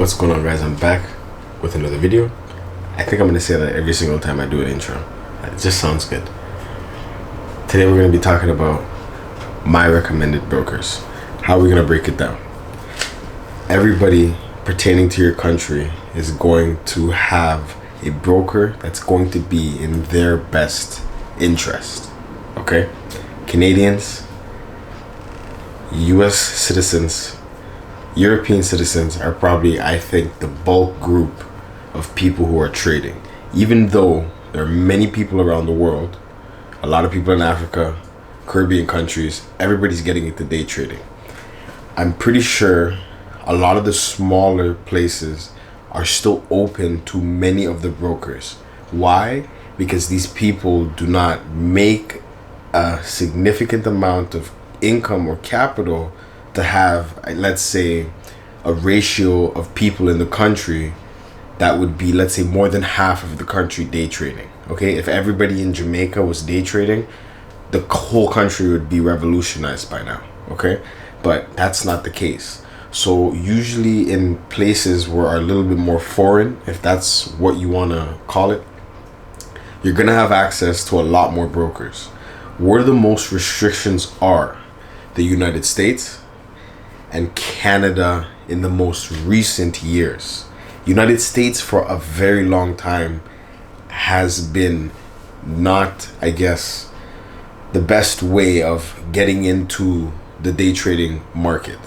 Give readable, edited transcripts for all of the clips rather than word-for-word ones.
What's going on, guys? I'm back with another video. I think I'm going to say that every single time I do an intro. It just sounds good. Today we're going to be talking about my recommended brokers. How are we going to break it down? Everybody pertaining to your country is going to have a broker that's going to be in their best interest. Okay? Canadians, US citizens, European citizens are probably, I think, the bulk group of people who are trading. Even though there are many people around the world, a lot of people in Africa, Caribbean countries, everybody's getting into day trading. I'm pretty sure a lot of the smaller places are still open to many of the brokers. Why? Because these people do not make a significant amount of income or capital to have, let's say, a ratio of people in the country that would be, let's say, more than half of the country day trading. Okay, if everybody in Jamaica was day trading, the whole country would be revolutionized by now. Okay, but that's not the case. So usually in places where are a little bit more foreign, if that's what you want to call it, you're gonna have access to a lot more brokers. Where the most restrictions are, the United States and Canada in the most recent years. United States for a very long time has been not, I guess, the best way of getting into the day trading market.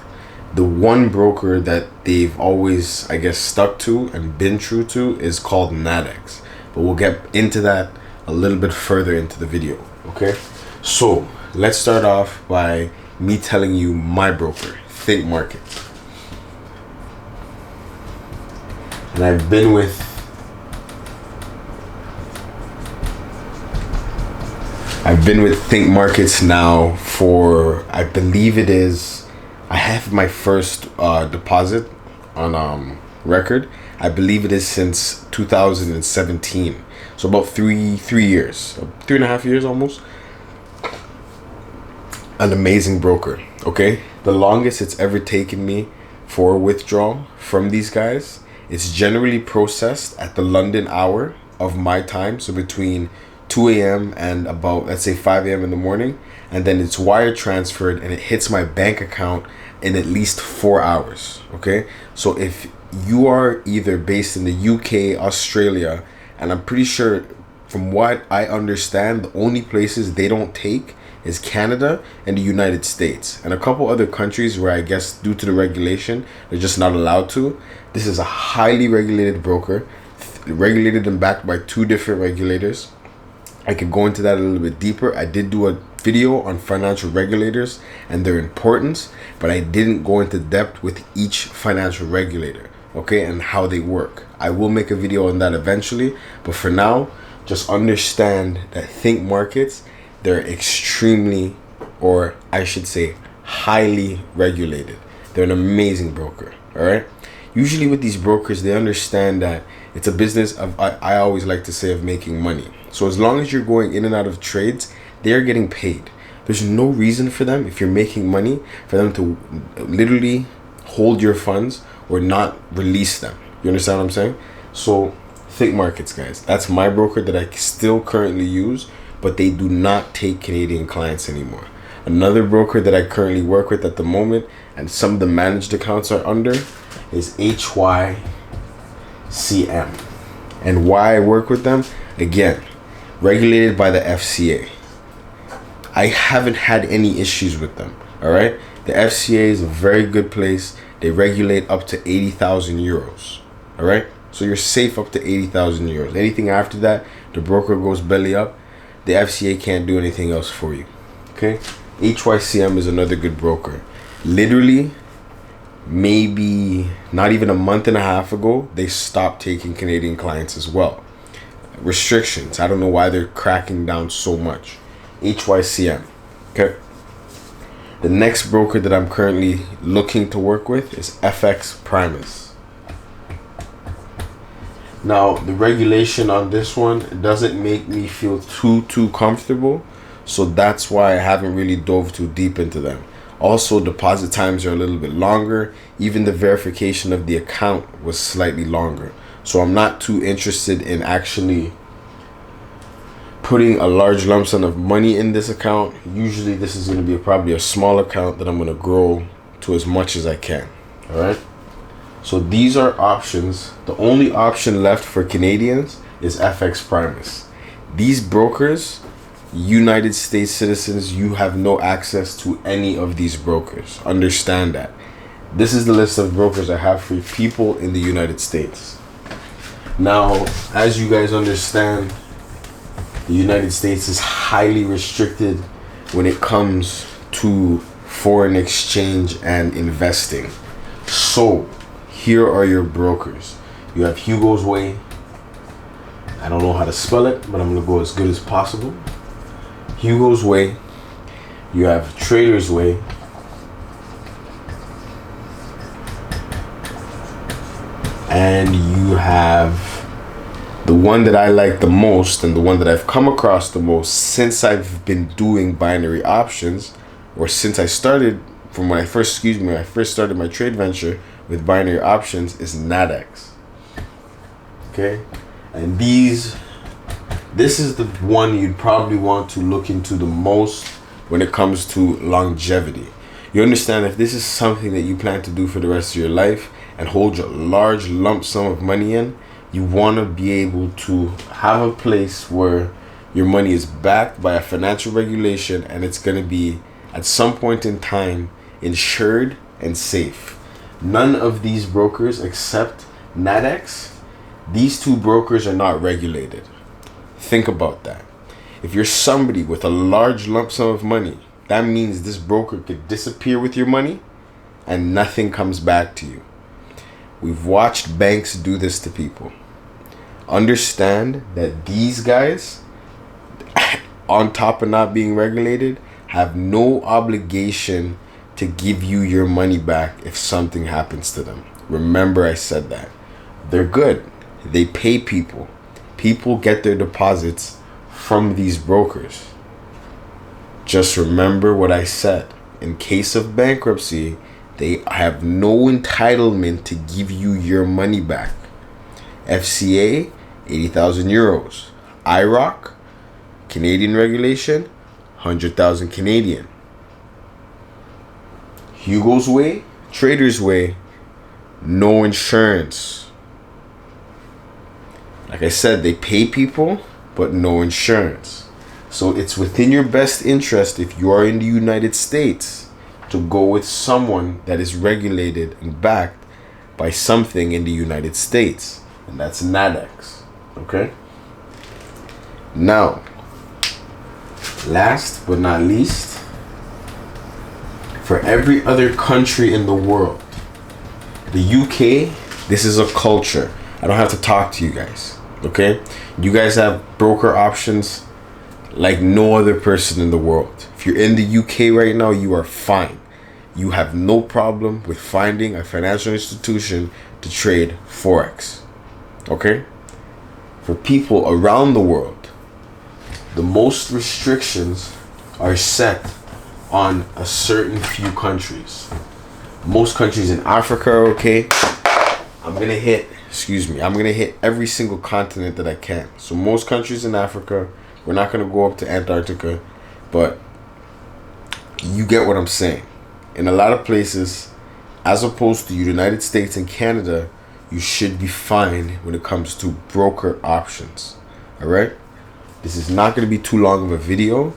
The one broker that they've always, I guess, stuck to and been true to is called NADEX. But we'll get into that a little bit further into the video, okay? So let's start off by me telling you my broker, ThinkMarkets. And I've been with ThinkMarkets now for, I believe it is, I have my first deposit on record. I believe it is since 2017. So about three years, 3.5 years almost. An amazing broker, okay? The longest it's ever taken me for withdrawal from these guys, it's generally processed at the London hour of my time, so between 2 a.m. and about, let's say, 5 a.m. in the morning, and then it's wire transferred and it hits my bank account in at least 4 hours, okay? So if you are either based in the UK, Australia, and I'm pretty sure from what I understand, the only places they don't take is Canada and the United States and a couple other countries where I guess due to the regulation they're just not allowed to. This is a highly regulated broker, regulated and backed by 2 different regulators. I could go into that a little bit deeper. I did do a video on financial regulators and their importance, but I didn't go into depth with each financial regulator, okay, and how they work. I will make a video on that eventually, but for now, just understand that ThinkMarkets, they're extremely, or I should say highly regulated. They're an amazing broker, all right? Usually with these brokers, they understand that it's a business of, I always like to say, of making money. So as long as you're going in and out of trades, they're getting paid. There's no reason for them, if you're making money, for them to literally hold your funds or not release them. You understand what I'm saying? So ThinkMarkets, guys, that's my broker that I still currently use, but they do not take Canadian clients anymore. Another broker that I currently work with at the moment, and some of the managed accounts are under, is HYCM. And why I work with them? Again, regulated by the FCA. I haven't had any issues with them, all right? The FCA is a very good place. They regulate up to 80,000 euros, all right? So you're safe up to 80,000 euros. Anything after that, the broker goes belly up. The FCA can't do anything else for you, okay? HYCM is another good broker. Literally, maybe not even a month and a half ago, they stopped taking Canadian clients as well. Restrictions. I don't know why they're cracking down so much. HYCM, okay? The next broker that I'm currently looking to work with is Primus. Now, the regulation on this one doesn't make me feel too comfortable, so that's why I haven't really dove too deep into them. Also, deposit times are a little bit longer. Even the verification of the account was slightly longer. So I'm not too interested in actually putting a large lump sum of money in this account. Usually this is going to be probably a small account that I'm going to grow to as much as I can. All right. So these are options. The only option left for Canadians is FX Primus. These brokers, United States citizens, you have no access to any of these brokers. Understand that. This is the list of brokers I have for people in the United States. Now, as you guys understand, the United States is highly restricted when it comes to foreign exchange and investing. So, here are your brokers. You have Hugo's Way. I don't know how to spell it, but I'm going to go as good as possible. Hugo's Way. You have Trader's Way. And you have the one that I like the most, and the one that I've come across the most since I've been doing binary options, or since I started from when I first started my trade venture with binary options, is NADEX. Okay, and this is the one you'd probably want to look into the most when it comes to longevity. You understand, if this is something that you plan to do for the rest of your life and hold a large lump sum of money in, you want to be able to have a place where your money is backed by a financial regulation, and it's going to be at some point in time insured and safe. None of these brokers except NADEX, these two brokers are not regulated. Think about that. If you're somebody with a large lump sum of money, that means this broker could disappear with your money and nothing comes back to you. We've watched banks do this to people. Understand that these guys, on top of not being regulated, have no obligation to give you your money back if something happens to them. Remember, I said that. They're good. They pay people. People get their deposits from these brokers. Just remember what I said. In case of bankruptcy, they have no entitlement to give you your money back. FCA, 80,000 euros. IROC, Canadian regulation, 100,000 Canadian. Hugo's Way, Trader's Way, no insurance. Like I said, they pay people, but no insurance. So it's within your best interest, if you are in the United States, to go with someone that is regulated and backed by something in the United States. And that's NADEX. Okay? Now, last but not least, for every other country in the world, the UK, this is a culture. I don't have to talk to you guys. Okay? You guys have broker options like no other person in the world. If you're in the UK right now, you are fine. You have no problem with finding a financial institution to trade Forex. Okay? For people around the world, the most restrictions are set on a certain few countries. Most countries in Africa are okay. I'm gonna hit every single continent that I can. So most countries in Africa, we're not gonna go up to Antarctica, but you get what I'm saying. In a lot of places, as opposed to the United States and Canada, you should be fine when it comes to broker options. All right? This is not going to be too long of a video.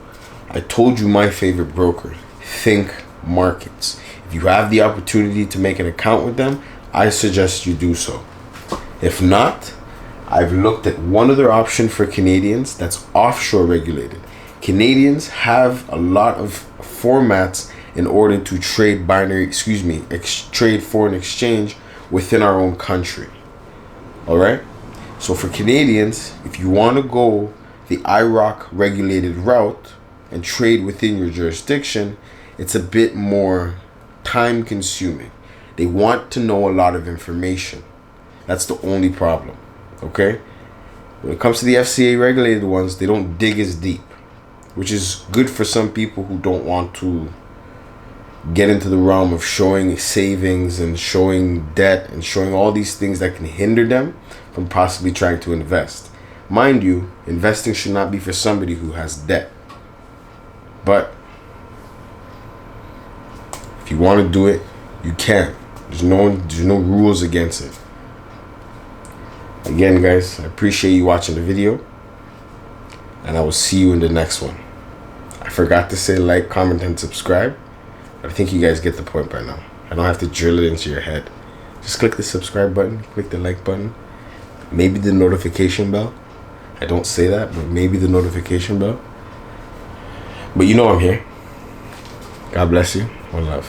I told you my favorite broker, ThinkMarkets. If you have the opportunity to make an account with them, I suggest you do so. If not, I've looked at one other option for Canadians that's offshore regulated. Canadians have a lot of formats in order to trade trade foreign exchange within our own country. All right? So for Canadians, if you want to go the IROC regulated route and trade within your jurisdiction, it's a bit more time consuming. They want to know a lot of information. That's the only problem. Okay? When it comes to the FCA regulated ones, they don't dig as deep, which is good for some people who don't want to get into the realm of showing savings and showing debt and showing all these things that can hinder them from possibly trying to invest. Mind you, investing should not be for somebody who has debt. But if you want to do it, you can. There's no rules against it. Again, guys, I appreciate you watching the video, and I will see you in the next one. I forgot to say like, comment, and subscribe. I think you guys get the point by now. I don't have to drill it into your head. Just click the subscribe button, click the like button, maybe the notification bell. I don't say that, but maybe the notification bell. But you know I'm here. God bless you. One love.